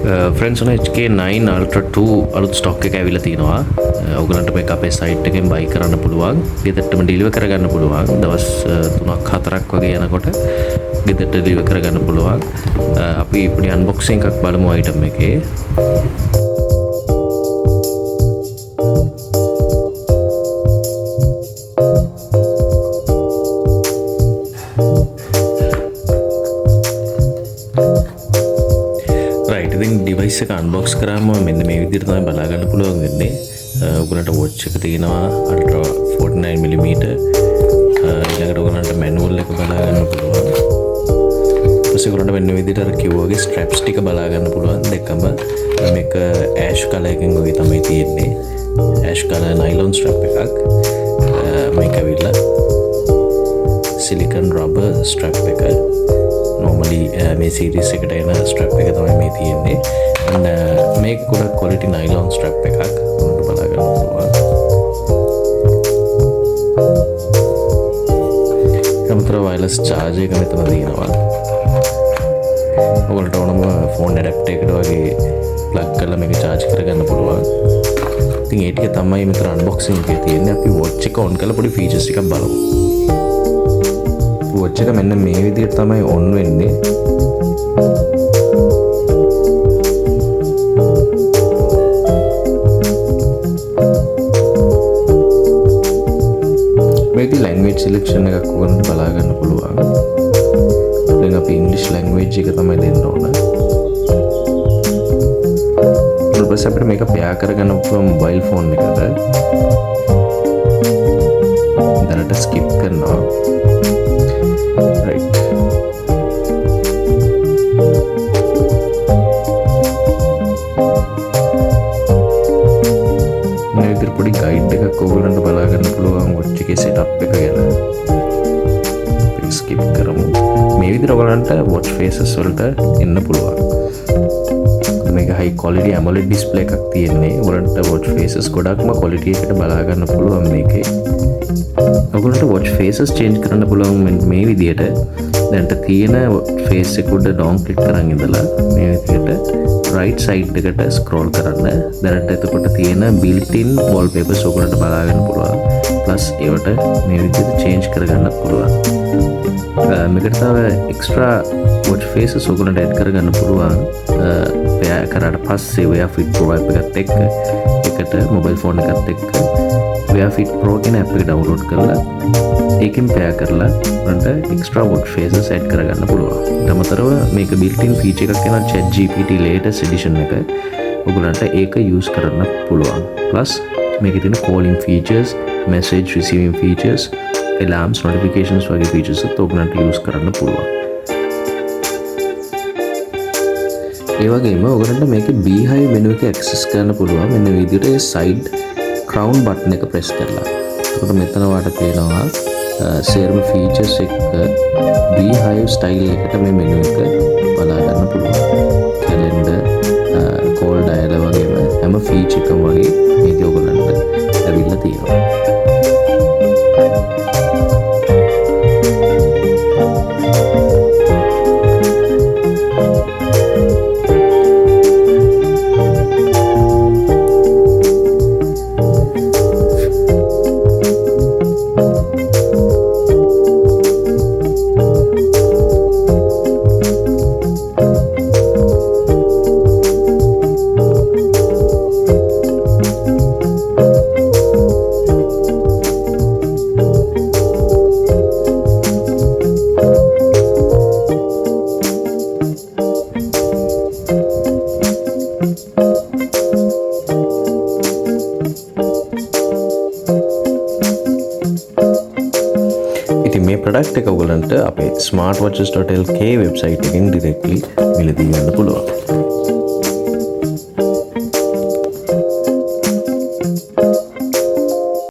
Friends ඔන්න HK9 Ultra2 අලුත් stock එක ඇවිල්ලා තිනවා. ඔයගලන්ට මේක අපේ සයිට් එකෙන් බයි කරන්න පුළුවන්. ගෙදරටම ඩෙලිවර් කරගන්න පුළුවන්. දවස් 3ක් 4ක් වගේ යනකොට ගෙදරට ඩෙලිවර් කරගන්න පුළුවන්. අපි පොඩි අන්බොක්සින් එකක් බලමු අයිටම් එකේ. ඩිවයිස් එක අන්බොක්ස් කරාම මෙන්න මේ විදිහට තමයි බලා ගන්න පුළුවන් වෙන්නේ. ඔයගලන්ට වොච් එක තියෙනවා Ultra 49mm. ඊළඟට ඔයගලන්ට මැනුවල් එක බලා ගන්න පුළුවන්. ඊපස්සේ ඔයගලන්ට මෙන්න විදිහට අර කිව්වාගේ ස්ට්‍රැප්ස් ටික බලා ගන්න පුළුවන් දෙකම. මේක ඇෂ් කලර් එකෙන් වගේ තමයි තියෙන්නේ. ඇෂ් කලර් නයිලොන් ස්ට්‍රැප් එකක්. මේක ඇවිල්ලා සිලිකන් රබර් ස්ට්‍රැප් එක. normally මේ series එකට එන strap එක තමයි මේ තියෙන්නේ. and මේක ගොඩක් quality nylon strap එකක්. උන්ට බලා ගන්න පුළුවන්. කම්පියුටර් wireless charger එක මෙතන තියෙනවා. ඔයගොල්ලන්ට ඕනම phone adapter එකට වගේ plug කරලා මේක charge කරගන්න පුළුවන්. ඉතින් ඒ ටික තමයි මෙතන unboxing එකේ තියෙන්නේ. අපි watch එක on කරලා පොඩි features ටිකක් බලමු. watch එක මෙන්න මේ විදිහට තමයි on වෙන්නේ. මේකේ language selection එකක් වුණත් බලා ගන්න පුළුවන්. දැන් අපි English language එක තමයි දෙන්න ඕන. ඊට පස්සේ අපිට මේක pair කරගන්න පුළුවන් mobile phone එකට. දැනට skip කරනවා. පොඩි ගයිඩ් එකක් ඔයගලන්ට බලා ගන්න පුළුවන් watch එකේ setup එක ගැන. අපි skip කරමු. මේ විදිහට ඔයගලන්ට watch faces වලට එන්න පුළුවන්. මේක high quality AMOLED display එකක් තියෙන්නේ. ඔයගලන්ට watch faces ගොඩක්ම quality එකට බලා ගන්න පුළුවන් මේකේ. ඔයගලන්ට watch faces change කරන්න පුළුවන් මේ විදිහට. දැන්ට තියෙන face එක උඩ down click කරන් ඉඳලා මේ විදිහට right side එකට scroll කරන්න. දැනට එතකොට තියෙන built in wallpapers ඔයගලන්ට බලා ගන්න පුළුවන්. plus ඒවට මේ විදිහට change කරගන්නත් පුළුවන්. මේකට තව extra watch faces ඔයගලන්ට add කරගන්න පුළුවන්. pair කරාට පස්සේ WearFit Pro app එකත් එක්ක එකට mobile phone එකත් එක්ක WearFit Pro කියන app එක download කරලා ඒකෙන් pair කරලා ඔයගලන්ට extra watch faces add කරගන්න පුළුවන්. ඊට අමතරව මේක built-in feature එකක් වෙනවා ChatGPT latest edition එක. ඔයගලන්ට ඒක use කරන්න පුළුවන්. plus මේකේ තියෙන calling features, message receiving features, alarms, notifications වගේ features උත් ඔයගලන්ට use කරන්න පුළුවන්. ඒ වගේම ඔයගලන්ට මේකේ beehive menu එක access කරන්න පුළුවන්. මෙන්න මේ විදිහට side crown button එක press කරලා. එතකොට මෙතන වාට පේනවා සේරම features එක beehive style එකට මේ menu එක බලා ගන්න පුළුවන්. calendar, call dialer වගේම හැම feature එකම වගේ මේක ඔයගලන්ට ඇවිල්ලා තියෙනවා. ඉතින් මේ ප්‍රොඩක්ට් එක ඔයගලන්ට අපේ smartwatches.lk වෙබ්සයිට් එකෙන් directly මිලදී ගන්න පුළුවන්.